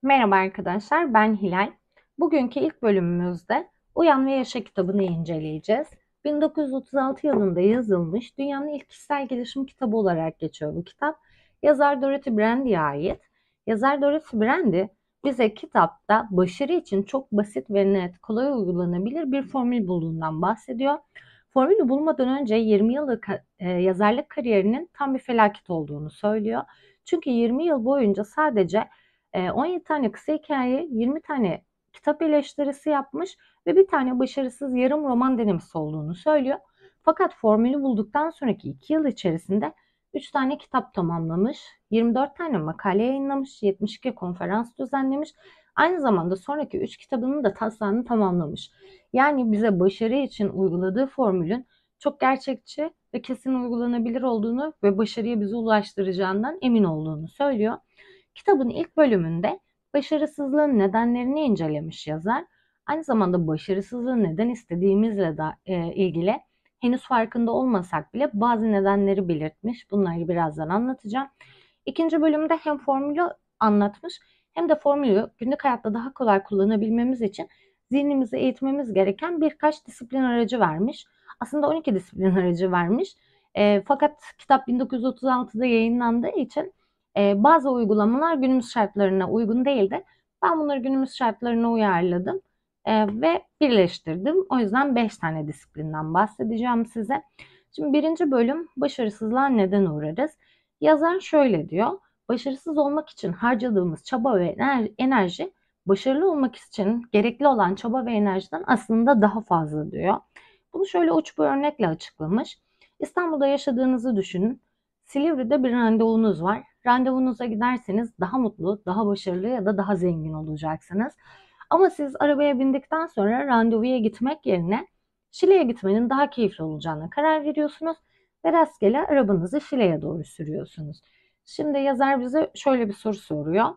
Merhaba arkadaşlar, ben Hilal. Bugünkü ilk bölümümüzde Uyan ve Yaşa kitabını inceleyeceğiz. 1936 yılında yazılmış dünyanın ilk kişisel gelişim kitabı olarak geçiyor bu kitap. Yazar Dorothy Brandy'ye ait. Yazar Dorothy Brandy bize kitapta başarı için çok basit ve net, kolay uygulanabilir bir formül bulduğundan bahsediyor. Formülü bulmadan önce 20 yıllık yazarlık kariyerinin tam bir felaket olduğunu söylüyor. Çünkü 20 yıl boyunca sadece 17 tane kısa hikaye, 20 tane kitap eleştirisi yapmış ve bir tane başarısız yarım roman denemesi olduğunu söylüyor. Fakat formülü bulduktan sonraki 2 yıl içerisinde 3 tane kitap tamamlamış, 24 tane makale yayınlamış, 72 konferans düzenlemiş. Aynı zamanda sonraki 3 kitabının da taslağını tamamlamış. Yani bize başarı için uyguladığı formülün çok gerçekçi ve kesin uygulanabilir olduğunu ve başarıya bizi ulaştıracağından emin olduğunu söylüyor. Kitabın ilk bölümünde başarısızlığın nedenlerini incelemiş yazar. Aynı zamanda başarısızlığı neden istediğimizle de ilgili henüz farkında olmasak bile bazı nedenleri belirtmiş. Bunları birazdan anlatacağım. İkinci bölümde hem formülü anlatmış hem de formülü günlük hayatta daha kolay kullanabilmemiz için zihnimizi eğitmemiz gereken birkaç disiplin aracı vermiş. Aslında 12 disiplin aracı vermiş. Fakat kitap 1936'da yayınlandığı için bazı uygulamalar günümüz şartlarına uygun değildi. Ben bunları günümüz şartlarına uyarladım ve birleştirdim. O yüzden 5 tane disiplinden bahsedeceğim size. Şimdi birinci bölüm başarısızlığa neden uğrarız. Yazar şöyle diyor. Başarısız olmak için harcadığımız çaba ve enerji başarılı olmak için gerekli olan çaba ve enerjiden aslında daha fazla diyor. Bunu şöyle uç bir örnekle açıklamış. İstanbul'da yaşadığınızı düşünün. Silivri'de bir randevunuz var. Randevunuza giderseniz daha mutlu, daha başarılı ya da daha zengin olacaksınız. Ama siz arabaya bindikten sonra randevuya gitmek yerine Şile'ye gitmenin daha keyifli olacağına karar veriyorsunuz ve rastgele arabanızı Şile'ye doğru sürüyorsunuz. Şimdi yazar bize şöyle bir soru soruyor.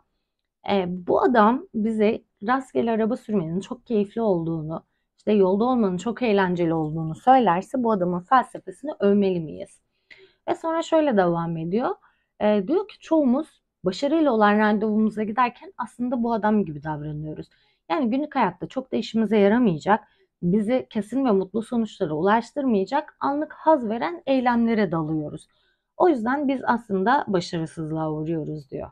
Bu adam bize rastgele araba sürmenin çok keyifli olduğunu, işte yolda olmanın çok eğlenceli olduğunu söylerse bu adamın felsefesini övmeli miyiz? Ve sonra şöyle devam ediyor. Diyor ki çoğumuz başarıyla olan randevumuza giderken aslında bu adam gibi davranıyoruz. Yani günlük hayatta çok da işimize yaramayacak, bizi kesin ve mutlu sonuçlara ulaştırmayacak, anlık haz veren eylemlere dalıyoruz. O yüzden biz aslında başarısızlığa uğruyoruz diyor.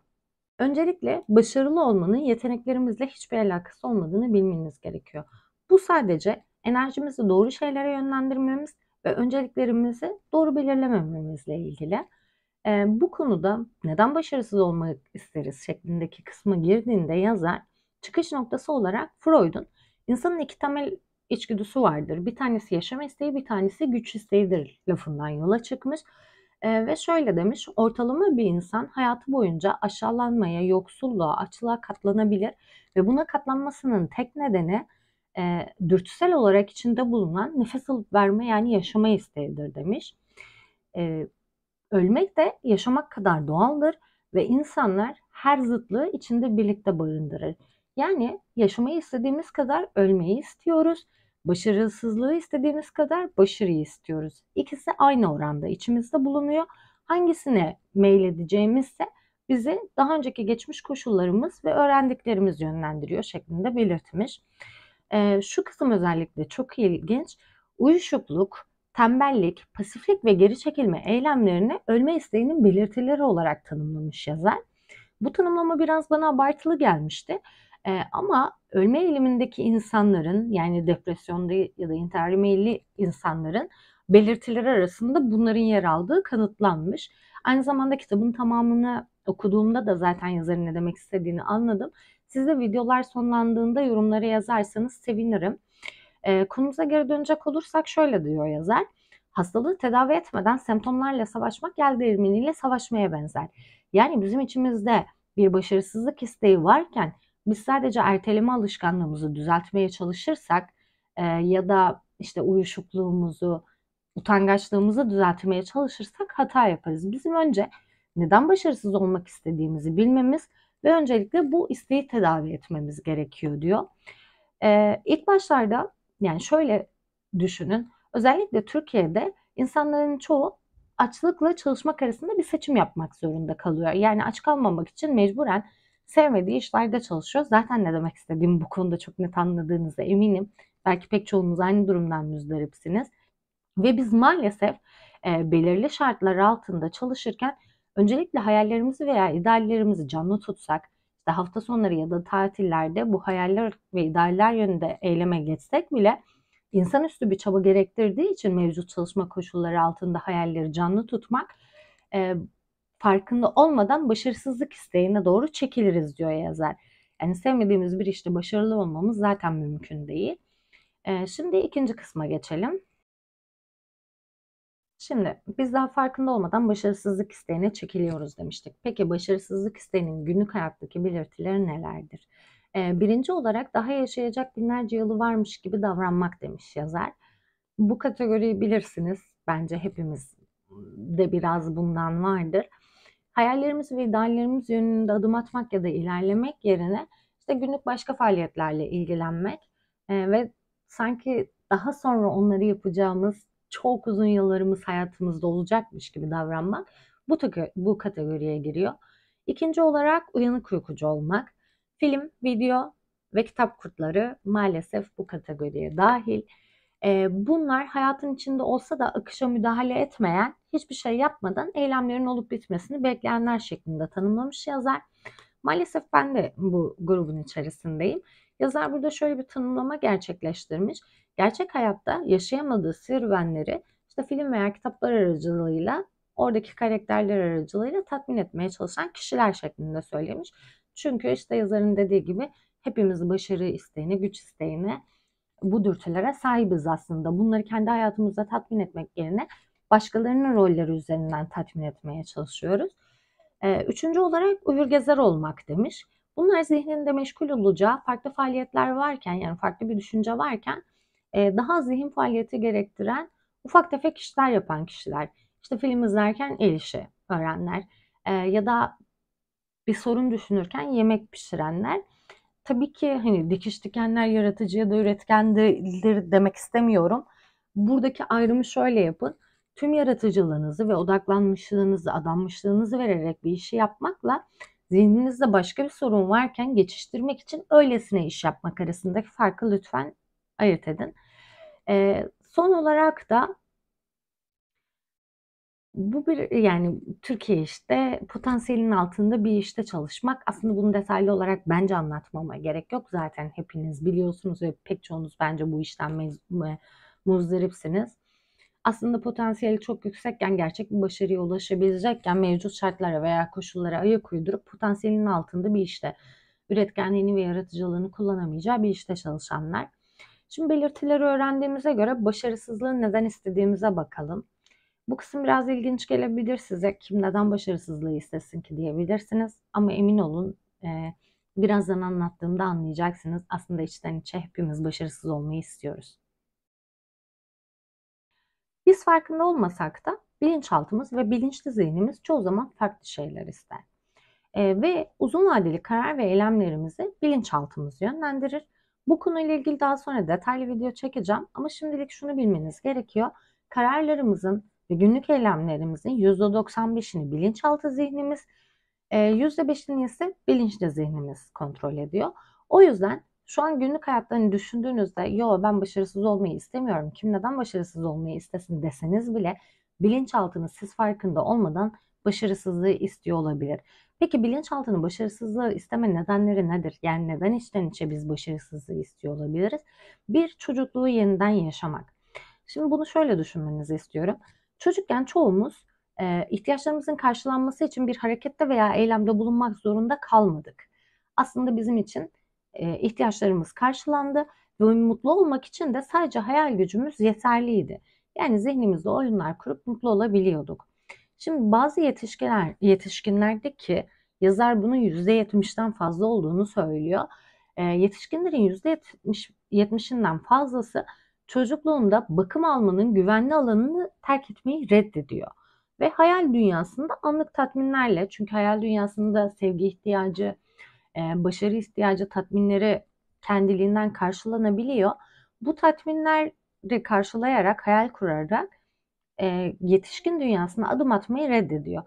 Öncelikle başarılı olmanın yeteneklerimizle hiçbir alakası olmadığını bilmeniz gerekiyor. Bu sadece enerjimizi doğru şeylere yönlendirmemiz ve önceliklerimizi doğru belirlemememizle ilgili. Bu konuda neden başarısız olmak isteriz şeklindeki kısma girdiğinde yazar çıkış noktası olarak Freud'un insanın iki temel içgüdüsü vardır. Bir tanesi yaşam isteği, bir tanesi güç isteğidir lafından yola çıkmış. Ve şöyle demiş, ortalama bir insan hayatı boyunca aşağılanmaya, yoksulluğa, açlığa katlanabilir ve buna katlanmasının tek nedeni dürtüsel olarak içinde bulunan nefes alıp verme yani yaşama isteğidir demiş. E, Ölmek de yaşamak kadar doğaldır ve insanlar her zıtlığı içinde birlikte barındırır. Yani yaşamayı istediğimiz kadar ölmeyi istiyoruz. Başarısızlığı istediğimiz kadar başarıyı istiyoruz. İkisi aynı oranda içimizde bulunuyor. Hangisine meyledeceğimizse bizi daha önceki geçmiş koşullarımız ve öğrendiklerimiz yönlendiriyor şeklinde belirtmiş. Şu kısım özellikle çok ilginç. Uyuşukluk, tembellik, pasiflik ve geri çekilme eylemlerini ölme isteğinin belirtileri olarak tanımlamış yazar. Bu tanımlama biraz bana abartılı gelmişti. Ama ölme eğilimindeki insanların yani depresyonda ya da intihar meyilli insanların belirtileri arasında bunların yer aldığı kanıtlanmış. Aynı zamanda kitabın tamamını okuduğumda da zaten yazarın ne demek istediğini anladım. Siz de videolar sonlandığında yorumlara yazarsanız sevinirim. Konumuza geri dönecek olursak şöyle diyor yazar. Hastalığı tedavi etmeden semptomlarla savaşmak yel değirmeniyle savaşmaya benzer. Yani bizim içimizde bir başarısızlık isteği varken biz sadece erteleme alışkanlığımızı düzeltmeye çalışırsak ya da işte uyuşukluğumuzu, utangaçlığımızı düzeltmeye çalışırsak hata yaparız. Bizim önce neden başarısız olmak istediğimizi bilmemiz ve öncelikle bu isteği tedavi etmemiz gerekiyor diyor. İlk başlarda yani şöyle düşünün. Özellikle Türkiye'de insanların çoğu açlıkla çalışmak arasında bir seçim yapmak zorunda kalıyor. Yani aç kalmamak için mecburen sevmediği işlerde çalışıyor. Zaten ne demek istediğimi bu konuda çok net anladığınıza eminim. Belki pek çoğunuz aynı durumdan müzdaripsiniz. Ve biz maalesef belirli şartlar altında çalışırken öncelikle hayallerimizi veya ideallerimizi canlı tutsak, işte hafta sonları ya da tatillerde bu hayaller ve idealler yönünde eyleme geçsek bile insanüstü bir çaba gerektirdiği için mevcut çalışma koşulları altında hayalleri canlı tutmak e, farkında olmadan başarısızlık isteğine doğru çekiliriz diyor yazar. Yani sevmediğimiz bir işte başarılı olmamız zaten mümkün değil. Şimdi ikinci kısma geçelim. Şimdi biz daha farkında olmadan başarısızlık isteğine çekiliyoruz demiştik. Peki başarısızlık isteğinin günlük hayattaki belirtileri nelerdir? Birinci olarak daha yaşayacak binlerce yılı varmış gibi davranmak demiş yazar. Bu kategoriyi bilirsiniz. Bence hepimiz de biraz bundan vardır. Hayallerimiz ve ideallerimiz yönünde adım atmak ya da ilerlemek yerine işte günlük başka faaliyetlerle ilgilenmek ve sanki daha sonra onları yapacağımız çok uzun yıllarımız hayatımızda olacakmış gibi davranmak bu kategoriye giriyor. İkinci olarak uyanık uykucu olmak. Film, video ve kitap kurtları maalesef bu kategoriye dahil. Bunlar hayatın içinde olsa da akışa müdahale etmeyen, hiçbir şey yapmadan eylemlerin olup bitmesini bekleyenler şeklinde tanımlamış yazar. Maalesef ben de bu grubun içerisindeyim. Yazar burada şöyle bir tanımlama gerçekleştirmiş. Gerçek hayatta yaşayamadığı serüvenleri işte film veya kitaplar aracılığıyla, oradaki karakterler aracılığıyla tatmin etmeye çalışan kişiler şeklinde söylemiş. Çünkü işte yazarın dediği gibi hepimiz başarı isteğine, güç isteğine, bu dürtülere sahibiz aslında. Bunları kendi hayatımızda tatmin etmek yerine başkalarının rolleri üzerinden tatmin etmeye çalışıyoruz. Üçüncü olarak uyur gezer olmak demiş. Bunlar zihninde meşgul olacağı farklı faaliyetler varken, yani farklı bir düşünce varken daha zihin faaliyeti gerektiren ufak tefek işler yapan kişiler. İşte film izlerken el işi öğrenenler ya da bir sorun düşünürken yemek pişirenler. Tabii ki hani dikiş dikenler yaratıcı ya da üretkendir demek istemiyorum. Buradaki ayrımı şöyle yapın. Tüm yaratıcılığınızı ve odaklanmışlığınızı, adanmışlığınızı vererek bir işi yapmakla zihninizde başka bir sorun varken geçiştirmek için öylesine iş yapmak arasındaki farkı lütfen ayırt edin. Son olarak da bu bir, yani Türkiye işte potansiyelin altında bir işte çalışmak. Aslında bunu detaylı olarak bence anlatmama gerek yok. Zaten hepiniz biliyorsunuz ve pek çoğunuz bence bu işten muzdaripsiniz. Aslında potansiyeli çok yüksekken, gerçek bir başarıya ulaşabilecekken mevcut şartlara veya koşullara ayak uydurup potansiyelin altında bir işte, üretkenliğini ve yaratıcılığını kullanamayacağı bir işte çalışanlar. Şimdi belirtileri öğrendiğimize göre başarısızlığı neden istediğimize bakalım. Bu kısım biraz ilginç gelebilir size. Kim neden başarısızlığı istesin ki diyebilirsiniz. Ama emin olun birazdan anlattığımda anlayacaksınız. Aslında içten içe hepimiz başarısız olmayı istiyoruz. Biz farkında olmasak da bilinçaltımız ve bilinçli zihnimiz çoğu zaman farklı şeyler ister. Ve uzun vadeli karar ve eylemlerimizi bilinçaltımız yönlendirir. Bu konuyla ilgili daha sonra detaylı video çekeceğim ama şimdilik şunu bilmeniz gerekiyor. Kararlarımızın ve günlük eylemlerimizin %95'ini bilinçaltı zihnimiz, %5'ini ise bilinçli zihnimiz kontrol ediyor. O yüzden şu an günlük hayatlarını düşündüğünüzde yo ben başarısız olmayı istemiyorum, kim neden başarısız olmayı istesin deseniz bile bilinçaltınız siz farkında olmadan başarısızlığı istiyor olabilir. Peki bilinçaltının başarısızlığı isteme nedenleri nedir? Yani neden içten içe biz başarısızlığı istiyor olabiliriz? Bir, çocukluğu yeniden yaşamak. Şimdi bunu şöyle düşünmenizi istiyorum. Çocukken çoğumuz ihtiyaçlarımızın karşılanması için bir harekette veya eylemde bulunmak zorunda kalmadık. Aslında bizim için ihtiyaçlarımız karşılandı ve mutlu olmak için de sadece hayal gücümüz yeterliydi. Yani zihnimizde oyunlar kurup mutlu olabiliyorduk. Şimdi bazı yetişkinlerde ki yazar bunun %70'den fazla olduğunu söylüyor. Yetişkinlerin %70'inden fazlası çocukluğunda bakım almanın güvenli alanını terk etmeyi reddediyor. Ve hayal dünyasında anlık tatminlerle, çünkü hayal dünyasında sevgi ihtiyacı, başarı ihtiyacı tatminleri kendiliğinden karşılanabiliyor. Bu tatminleri karşılayarak, hayal kurarak yetişkin dünyasına adım atmayı reddediyor.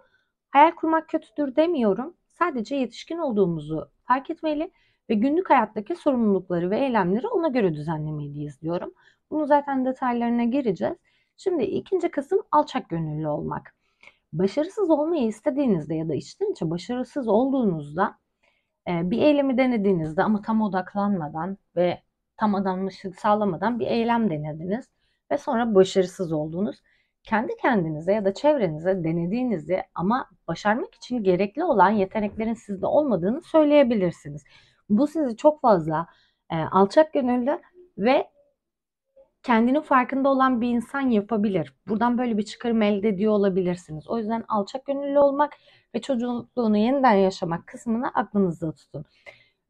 Hayal kurmak kötüdür demiyorum. sadece yetişkin olduğumuzu fark etmeli ve günlük hayattaki sorumlulukları ve eylemleri ona göre düzenlemeliyiz diyorum. Bunu zaten detaylarına gireceğiz. Şimdi ikinci kısım alçak gönüllü olmak. Başarısız olmayı istediğinizde ya da içten içe başarısız olduğunuzda bir eylemi denediğinizde ama tam odaklanmadan ve tam adanmışlık sağlamadan bir eylem denediniz ve sonra başarısız oldunuz. Kendi kendinize ya da çevrenize denediğinizi ama başarmak için gerekli olan yeteneklerin sizde olmadığını söyleyebilirsiniz. Bu sizi çok fazla alçak gönüllü ve kendinin farkında olan bir insan yapabilir. Buradan böyle bir çıkarım elde ediyor olabilirsiniz. O yüzden alçak gönüllü olmak ve çocukluğunu yeniden yaşamak kısmını aklınızda tutun.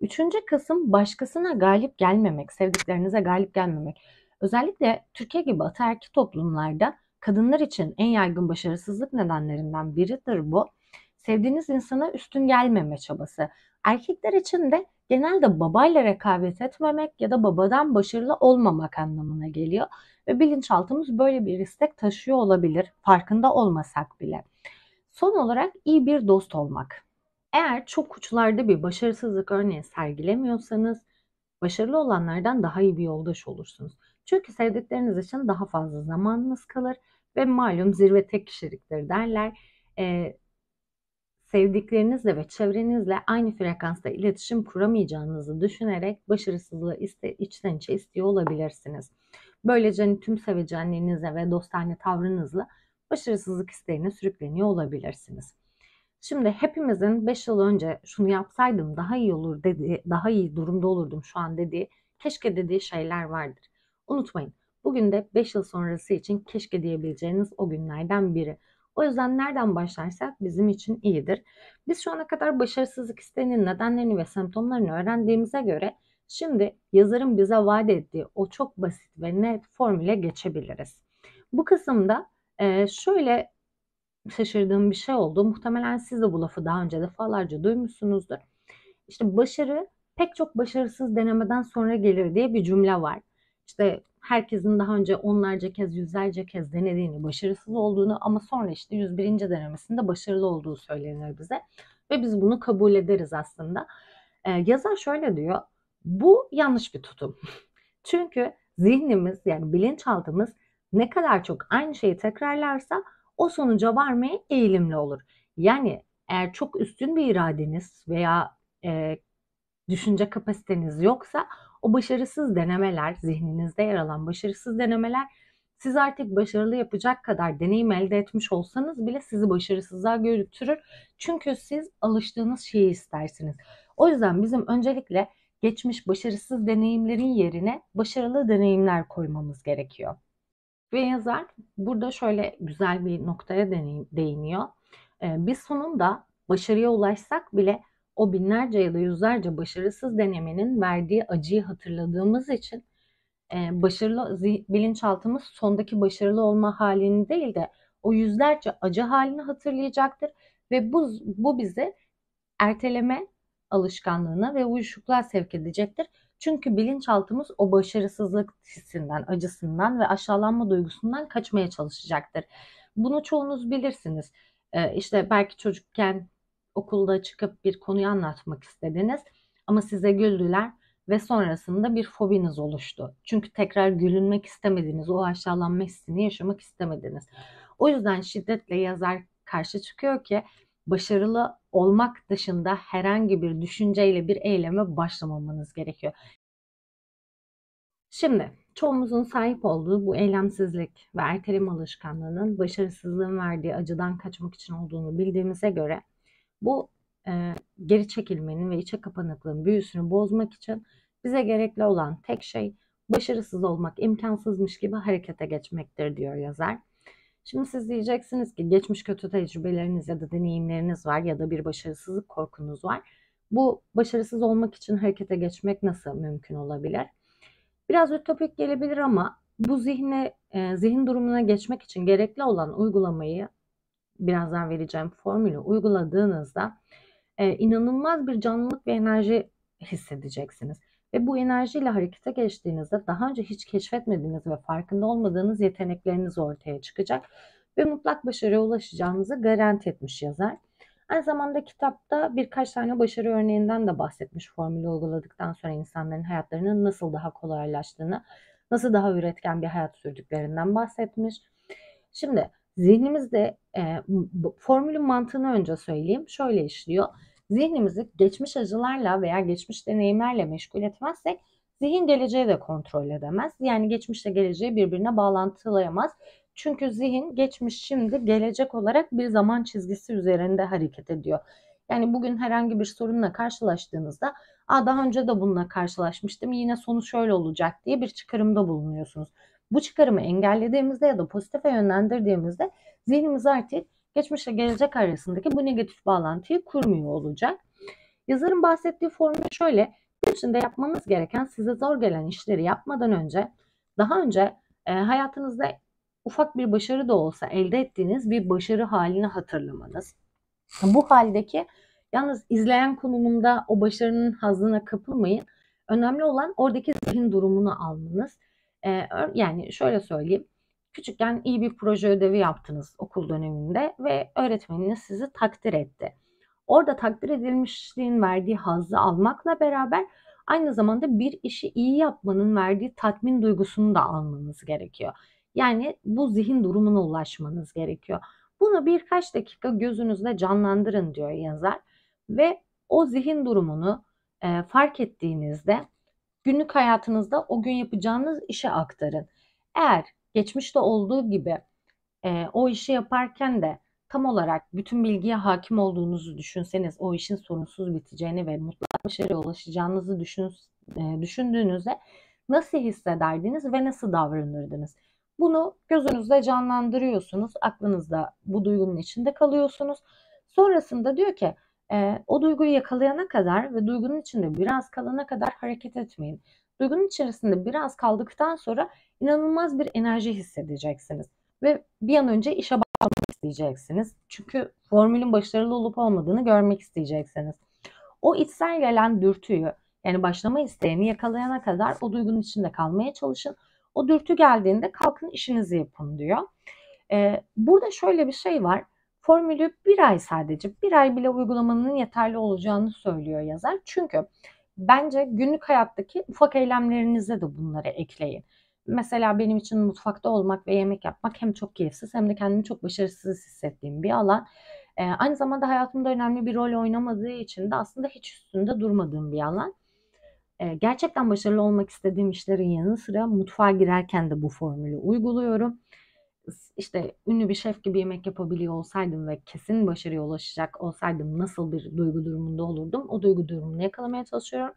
Üçüncü kısım başkasına galip gelmemek, sevdiklerinize galip gelmemek. Özellikle Türkiye gibi ataerkil toplumlarda kadınlar için en yaygın başarısızlık nedenlerinden biridir bu. Sevdiğiniz insana üstün gelmeme çabası. Erkekler için de genelde babayla rekabet etmemek ya da babadan başarılı olmamak anlamına geliyor. Ve bilinçaltımız böyle bir istek taşıyor olabilir, farkında olmasak bile. Son olarak iyi bir dost olmak. Eğer çok uçlarda bir başarısızlık örneği sergilemiyorsanız, başarılı olanlardan daha iyi bir yoldaş olursunuz. Çünkü sevdikleriniz için daha fazla zamanınız kalır ve malum zirve tek kişiliktir derler. Sevdiklerinizle ve çevrenizle aynı frekansta iletişim kuramayacağınızı düşünerek başarısızlığı içten içe istiyor olabilirsiniz. Böylece tüm sevecenliğinizle ve dostane tavrınızla başarısızlık isteğine sürükleniyor olabilirsiniz. Şimdi hepimizin 5 yıl önce şunu yapsaydım daha iyi olur dediği, daha iyi durumda olurdum şu an dediği, keşke dediği şeyler vardır. Unutmayın, bugün de 5 yıl sonrası için keşke diyebileceğiniz o günlerden biri. O yüzden nereden başlarsak bizim için iyidir. Biz şu ana kadar başarısızlık isteğinin nedenlerini ve semptomlarını öğrendiğimize göre şimdi yazarın bize vaat ettiği o çok basit ve net formüle geçebiliriz. Bu kısımda şöyle şaşırdığım bir şey oldu. Muhtemelen siz de bu lafı daha önce defalarca duymuşsunuzdur. İşte başarı pek çok başarısız denemeden sonra gelir diye bir cümle var. İşte herkesin daha önce onlarca kez, yüzlerce kez denediğini, başarısız olduğunu ama sonra işte 101. denemesinde başarılı olduğu söylenir bize. Ve biz bunu kabul ederiz aslında. Yazar şöyle diyor, bu yanlış bir tutum. Çünkü zihnimiz yani bilinçaltımız ne kadar çok aynı şeyi tekrarlarsa o sonuca varmaya eğilimli olur. Yani eğer çok üstün bir iradeniz veya düşünce kapasiteniz yoksa o başarısız denemeler, zihninizde yer alan başarısız denemeler siz artık başarılı yapacak kadar deneyim elde etmiş olsanız bile sizi başarısızlığa götürür. Çünkü siz alıştığınız şeyi istersiniz. O yüzden bizim öncelikle geçmiş başarısız deneyimlerin yerine başarılı deneyimler koymamız gerekiyor. Ve yazar burada şöyle güzel bir noktaya değiniyor. Biz sonunda başarıya ulaşsak bile o binlerce ya da yüzlerce başarısız denemenin verdiği acıyı hatırladığımız için başarılı bilinçaltımız sondaki başarılı olma halini değil de o yüzlerce acı halini hatırlayacaktır ve bu bizi erteleme alışkanlığına ve uyuşukluğa sevk edecektir. Çünkü bilinçaltımız o başarısızlık hissinden, acısından ve aşağılanma duygusundan kaçmaya çalışacaktır. Bunu çoğunuz bilirsiniz. İşte belki çocukken okulda çıkıp bir konuyu anlatmak istediniz ama size güldüler ve sonrasında bir fobiniz oluştu. Çünkü tekrar gülünmek istemediniz, o aşağılanma hissini yaşamak istemediniz. O yüzden şiddetle yazar karşı çıkıyor ki başarılı olmak dışında herhangi bir düşünceyle bir eyleme başlamamanız gerekiyor. Şimdi çoğumuzun sahip olduğu bu eylemsizlik ve erteleme alışkanlığının başarısızlığın verdiği acıdan kaçmak için olduğunu bildiğimize göre bu geri çekilmenin ve içe kapanıklığın büyüsünü bozmak için bize gerekli olan tek şey başarısız olmak imkansızmış gibi harekete geçmektir diyor yazar. Şimdi siz diyeceksiniz ki geçmiş kötü tecrübeleriniz ya da deneyimleriniz var ya da bir başarısızlık korkunuz var. Bu başarısız olmak için harekete geçmek nasıl mümkün olabilir? Biraz ütopik gelebilir ama bu zihin durumuna geçmek için gerekli olan uygulamayı birazdan vereceğim formülü uyguladığınızda inanılmaz bir canlılık ve enerji hissedeceksiniz. Ve bu enerjiyle harekete geçtiğinizde daha önce hiç keşfetmediğiniz ve farkında olmadığınız yetenekleriniz ortaya çıkacak ve mutlak başarıya ulaşacağınızı garanti etmiş yazar. Aynı zamanda kitapta birkaç tane başarı örneğinden de bahsetmiş, formülü uyguladıktan sonra insanların hayatlarının nasıl daha kolaylaştığını, nasıl daha üretken bir hayat sürdüklerinden bahsetmiş. Şimdi zihnimizde formülün mantığını önce söyleyeyim. Şöyle işliyor. Zihnimizi geçmiş acılarla veya geçmiş deneyimlerle meşgul etmezsek zihin geleceği de kontrol edemez. Yani geçmişle geleceği birbirine bağlantılayamaz. Çünkü zihin geçmiş, şimdi, gelecek olarak bir zaman çizgisi üzerinde hareket ediyor. Yani bugün herhangi bir sorunla karşılaştığınızda, daha önce de bununla karşılaşmıştım, yine sonu şöyle olacak diye bir çıkarımda bulunuyorsunuz. Bu çıkarımı engellediğimizde ya da pozitife yönlendirdiğimizde zihnimiz artık geçmişle gelecek arasındaki bu negatif bağlantıyı kurmuyor olacak. Yazarın bahsettiği formül şöyle: gün içinde yapmanız gereken, size zor gelen işleri yapmadan önce, daha önce hayatınızda ufak bir başarı da olsa elde ettiğiniz bir başarı halini hatırlamanız. Bu haldeki, yalnız izleyen konumunda o başarının hazzına kapılmayın. Önemli olan oradaki zihin durumunu almanız. Yani şöyle söyleyeyim. Küçükken iyi bir proje ödevi yaptınız okul döneminde ve öğretmeniniz sizi takdir etti. Orada takdir edilmişliğin verdiği hazzı almakla beraber aynı zamanda bir işi iyi yapmanın verdiği tatmin duygusunu da almanız gerekiyor. Yani bu zihin durumuna ulaşmanız gerekiyor. Bunu birkaç dakika gözünüzde canlandırın diyor yazar ve o zihin durumunu fark ettiğinizde günlük hayatınızda o gün yapacağınız işe aktarın. Eğer geçmişte olduğu gibi o işi yaparken de tam olarak bütün bilgiye hakim olduğunuzu düşünseniz, o işin sorunsuz biteceğini ve mutlak başarıya ulaşacağınızı düşündüğünüzde nasıl hissederdiniz ve nasıl davranırdınız? Bunu gözünüzde canlandırıyorsunuz, aklınızda bu duygunun içinde kalıyorsunuz. Sonrasında diyor ki o duyguyu yakalayana kadar ve duygunun içinde biraz kalana kadar hareket etmeyin. Duygunun içerisinde biraz kaldıktan sonra inanılmaz bir enerji hissedeceksiniz ve bir an önce işe başlamak isteyeceksiniz. Çünkü formülün başarılı olup olmadığını görmek isteyeceksiniz. O içsel gelen dürtüyü, yani başlama isteğini yakalayana kadar o duygunun içinde kalmaya çalışın. O dürtü geldiğinde kalkın işinizi yapın diyor. Burada şöyle bir şey var. Formülü bir ay, sadece bir ay bile uygulamanın yeterli olacağını söylüyor yazar. Çünkü bence günlük hayattaki ufak eylemlerinize de bunları ekleyin. Mesela benim için mutfakta olmak ve yemek yapmak hem çok keyifsiz hem de kendimi çok başarısız hissettiğim bir alan. Aynı zamanda hayatımda önemli bir rol oynamadığı için de aslında hiç üstünde durmadığım bir alan. Gerçekten başarılı olmak istediğim işlerin yanı sıra mutfağa girerken de bu formülü uyguluyorum. İşte ünlü bir şef gibi yemek yapabiliyor olsaydım ve kesin başarıya ulaşacak olsaydım nasıl bir duygu durumunda olurdum? O duygu durumunu yakalamaya çalışıyorum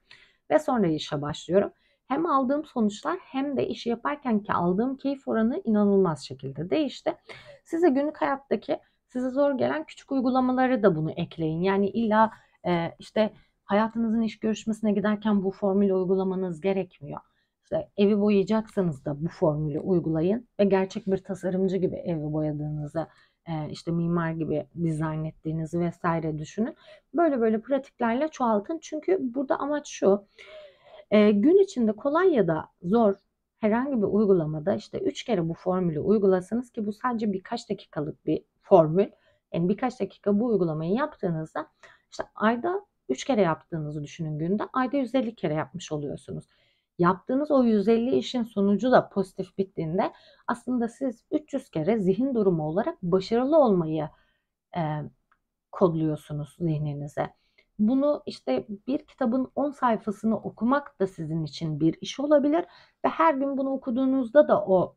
ve sonra işe başlıyorum. Hem aldığım sonuçlar hem de işi yaparken ki aldığım keyif oranı inanılmaz şekilde değişti. Size günlük hayattaki size zor gelen küçük uygulamaları da bunu ekleyin. Yani illa işte hayatınızın iş görüşmesine giderken bu formülü uygulamanız gerekmiyor. İşte evi boyayacaksanız da bu formülü uygulayın ve gerçek bir tasarımcı gibi evi boyadığınızı, işte mimar gibi dizayn ettiğinizi vesaire düşünün. Böyle böyle pratiklerle çoğaltın. Çünkü burada amaç şu: gün içinde kolay ya da zor herhangi bir uygulamada işte 3 kere bu formülü uygulasanız, ki bu sadece birkaç dakikalık bir formül. Yani birkaç dakika bu uygulamayı yaptığınızda işte ayda 3 kere yaptığınızı düşünün günde. Ayda 150 kere yapmış oluyorsunuz. Yaptığınız o 150 işin sonucu da pozitif bittiğinde aslında siz 300 kere zihin durumu olarak başarılı olmayı e, kodluyorsunuz zihninize. Bunu işte bir kitabın 10 sayfasını okumak da sizin için bir iş olabilir ve her gün bunu okuduğunuzda da o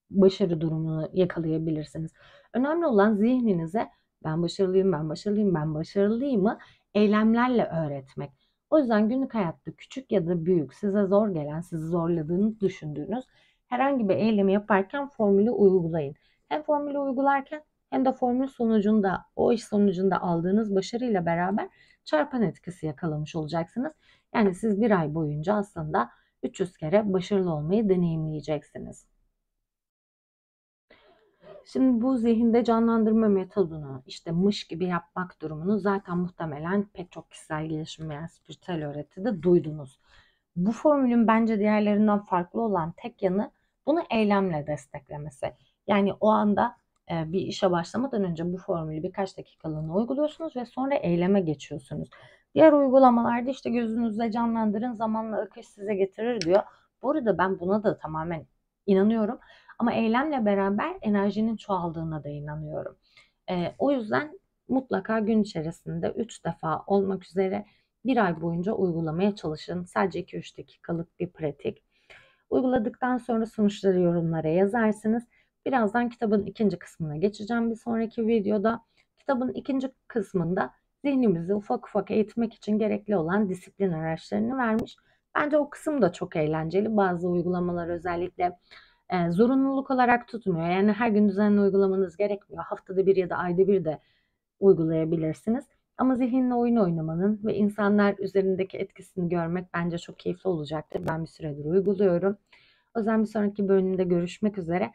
başarı durumunu yakalayabilirsiniz. Önemli olan zihninize ben başarılıyım, ben başarılıyım, ben başarılıyımı eylemlerle öğretmek. O yüzden günlük hayatta küçük ya da büyük, size zor gelen, sizi zorladığını düşündüğünüz herhangi bir eylemi yaparken formülü uygulayın. Hem formülü uygularken hem de formül sonucunda, o iş sonucunda aldığınız başarıyla beraber çarpan etkisi yakalamış olacaksınız. Yani siz bir ay boyunca aslında 300 kere başarılı olmayı deneyimleyeceksiniz. Şimdi bu zihinde canlandırma metodunu, işte mış gibi yapmak durumunu zaten muhtemelen pek çok kişisel gelişim veya spiritüel öğretide duydunuz. Bu formülün bence diğerlerinden farklı olan tek yanı bunu eylemle desteklemesi. Yani o anda Bir işe başlamadan önce bu formülü birkaç dakikalığına uyguluyorsunuz ve sonra eyleme geçiyorsunuz. Diğer uygulamalarda işte gözünüzde canlandırın, zamanla akış size getirir diyor. Bu arada ben buna da tamamen inanıyorum. Ama eylemle beraber enerjinin çoğaldığına da inanıyorum. O yüzden mutlaka gün içerisinde 3 defa olmak üzere bir ay boyunca uygulamaya çalışın. Sadece 2-3 dakikalık bir pratik. Uyguladıktan sonra sonuçları yorumlara yazarsınız. Birazdan kitabın ikinci kısmına geçeceğim bir sonraki videoda. Kitabın ikinci kısmında zihnimizi ufak ufak eğitmek için gerekli olan disiplin araçlarını vermiş. Bence o kısım da çok eğlenceli. Bazı uygulamalar özellikle zorunluluk olarak tutmuyor. Yani her gün düzenli uygulamanız gerekmiyor. Haftada bir ya da ayda bir de uygulayabilirsiniz. Ama zihinle oyun oynamanın ve insanlar üzerindeki etkisini görmek bence çok keyifli olacaktır. Ben bir süredir uyguluyorum. O yüzden bir sonraki bölümde görüşmek üzere.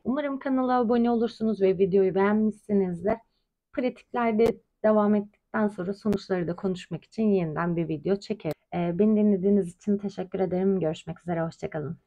Umarım kanala abone olursunuz ve videoyu beğenmişsinizdir. Pratiklerde devam ettikten sonra sonuçları da konuşmak için yeniden bir video çekerim. Beni dinlediğiniz için teşekkür ederim. Görüşmek üzere, hoşça kalın.